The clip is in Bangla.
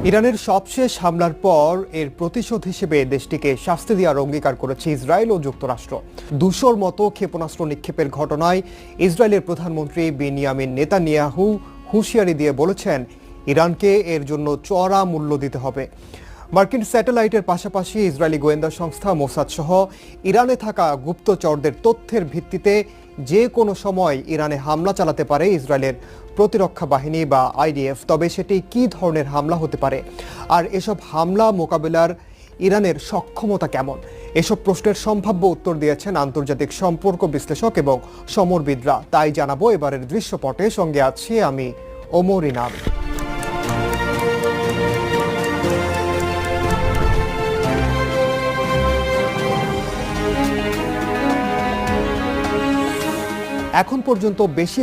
ইরানের সবশেষ হামলার পর এর প্রতিশোধ হিসেবে দেশটিকে শাস্তি দেওয়ার অঙ্গীকার করেছে ইসরায়েল ও যুক্তরাষ্ট্র। 200-র মতো ক্ষেপণাস্ত্র নিক্ষেপের ঘটনায় ইসরায়েলের প্রধানমন্ত্রী বেনিয়ামিন নেতানিয়াহু হুঁশিয়ারি দিয়ে বলেছেন, ইরানকে এর জন্য চড়া মূল্য দিতে হবে। মার্কিন স্যাটেলাইটের পাশাপাশি ইসরায়েলি গোয়েন্দা সংস্থা মোসাদ সহ ইরানে থাকা গুপ্তচরদের তথ্যের ভিত্তিতে যে কোনো সময় ইরানে হামলা চালাতে পারে ইসরায়েলের প্রতিরক্ষা বাহিনী বা আইডিএফ। তবে সেটি কী ধরনের হামলা হতে পারে, আর এসব হামলা মোকাবেলার ইরানের সক্ষমতা কেমন, এসব প্রশ্নের সম্ভাব্য উত্তর দিয়েছেন আন্তর্জাতিক সম্পর্ক বিশ্লেষক এবং সমরবিদরা। তাই জানাবো এবারের দৃশ্যপটে। সঙ্গে আছি আমি ওমর ইনাম। এখন পর্যন্ত বেশি